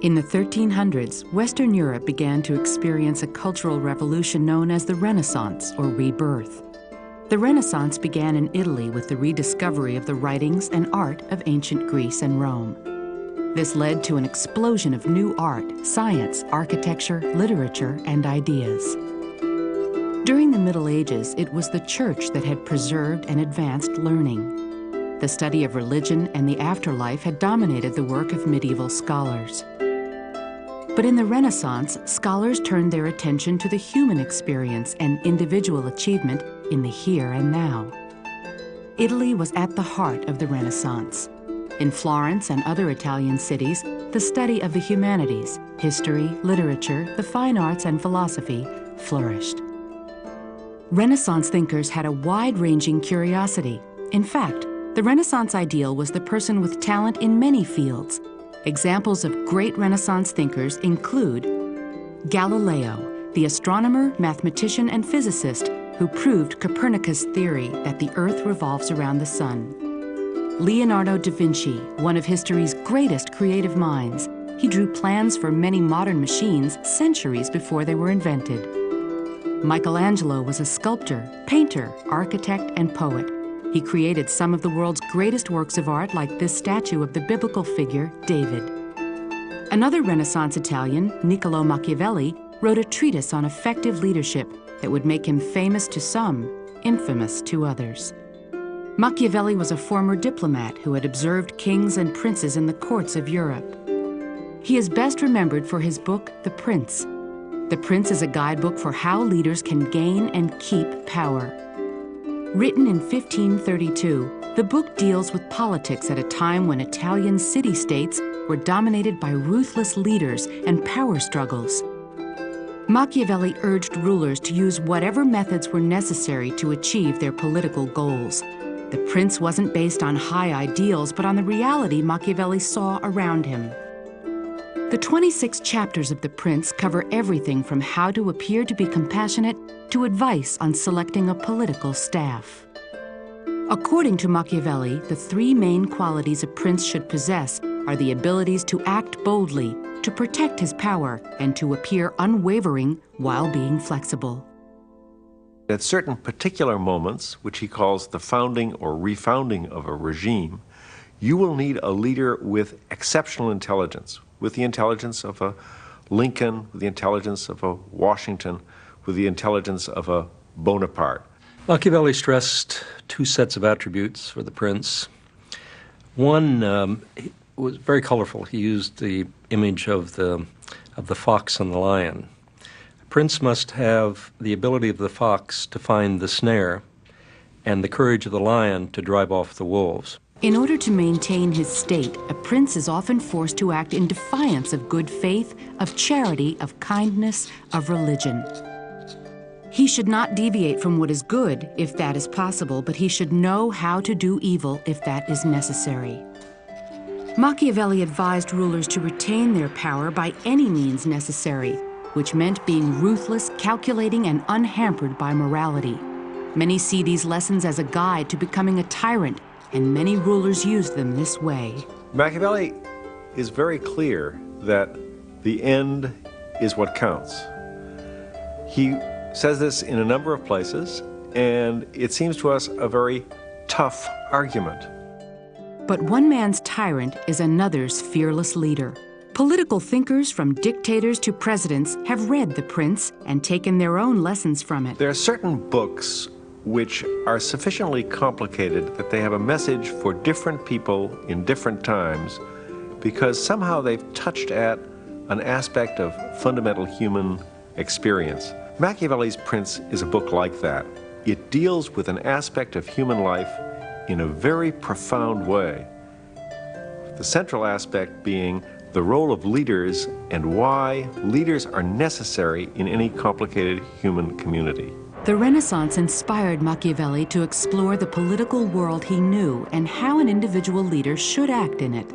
In the 1300s, Western Europe began to experience a cultural revolution known as the Renaissance, or rebirth. The Renaissance began in Italy with the rediscovery of the writings and art of ancient Greece and Rome. This led to an explosion of new art, science, architecture, literature, and ideas. During the Middle Ages, it was the Church that had preserved and advanced learning. The study of religion and the afterlife had dominated the work of medieval scholars. But in the Renaissance, scholars turned their attention to the human experience and individual achievement in the here and now. Italy was at the heart of the Renaissance. In Florence and other Italian cities, the study of the humanities, history, literature, the fine arts, and philosophy flourished. Renaissance thinkers had a wide-ranging curiosity. In fact, the Renaissance ideal was the person with talent in many fields. Examples of great Renaissance thinkers include Galileo, the astronomer, mathematician, and physicist who proved Copernicus' theory that the Earth revolves around the sun. Leonardo da Vinci, one of history's greatest creative minds. He drew plans for many modern machines centuries before they were invented. Michelangelo was a sculptor, painter, architect, and poet. He created some of the world's greatest works of art, like this statue of the biblical figure, David. Another Renaissance Italian, Niccolò Machiavelli, wrote a treatise on effective leadership that would make him famous to some, infamous to others. Machiavelli was a former diplomat who had observed kings and princes in the courts of Europe. He is best remembered for his book, The Prince. The Prince is a guidebook for how leaders can gain and keep power. Written in 1532, the book deals with politics at a time when Italian city-states were dominated by ruthless leaders and power struggles. Machiavelli urged rulers to use whatever methods were necessary to achieve their political goals. The Prince wasn't based on high ideals, but on the reality Machiavelli saw around him. The 26 chapters of The Prince cover everything from how to appear to be compassionate to advice on selecting a political staff. According to Machiavelli, the three main qualities a prince should possess are the abilities to act boldly, to protect his power, and to appear unwavering while being flexible. At certain particular moments, which he calls the founding or refounding of a regime, you will need a leader with exceptional intelligence, with the intelligence of a Lincoln, with the intelligence of a Washington, with the intelligence of a Bonaparte. Machiavelli stressed two sets of attributes for the prince. One was very colorful. He used the image of the fox and the lion. A prince must have the ability of the fox to find the snare and the courage of the lion to drive off the wolves. In order to maintain his state, a prince is often forced to act in defiance of good faith, of charity, of kindness, of religion. He should not deviate from what is good, if that is possible, but he should know how to do evil if that is necessary. Machiavelli advised rulers to retain their power by any means necessary, which meant being ruthless, calculating, and unhampered by morality. Many see these lessons as a guide to becoming a tyrant, and many rulers used them this way. Machiavelli is very clear that the end is what counts. He says this in a number of places, and it seems to us a very tough argument. But one man's tyrant is another's fearless leader. Political thinkers, from dictators to presidents, have read The Prince and taken their own lessons from it. There are certain books which are sufficiently complicated that they have a message for different people in different times because somehow they've touched at an aspect of fundamental human experience. Machiavelli's Prince is a book like that. It deals with an aspect of human life in a very profound way. The central aspect being the role of leaders and why leaders are necessary in any complicated human community. The Renaissance inspired Machiavelli to explore the political world he knew and how an individual leader should act in it.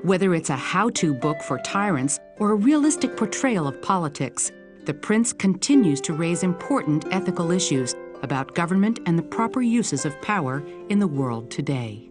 Whether it's a how-to book for tyrants or a realistic portrayal of politics, The Prince continues to raise important ethical issues about government and the proper uses of power in the world today.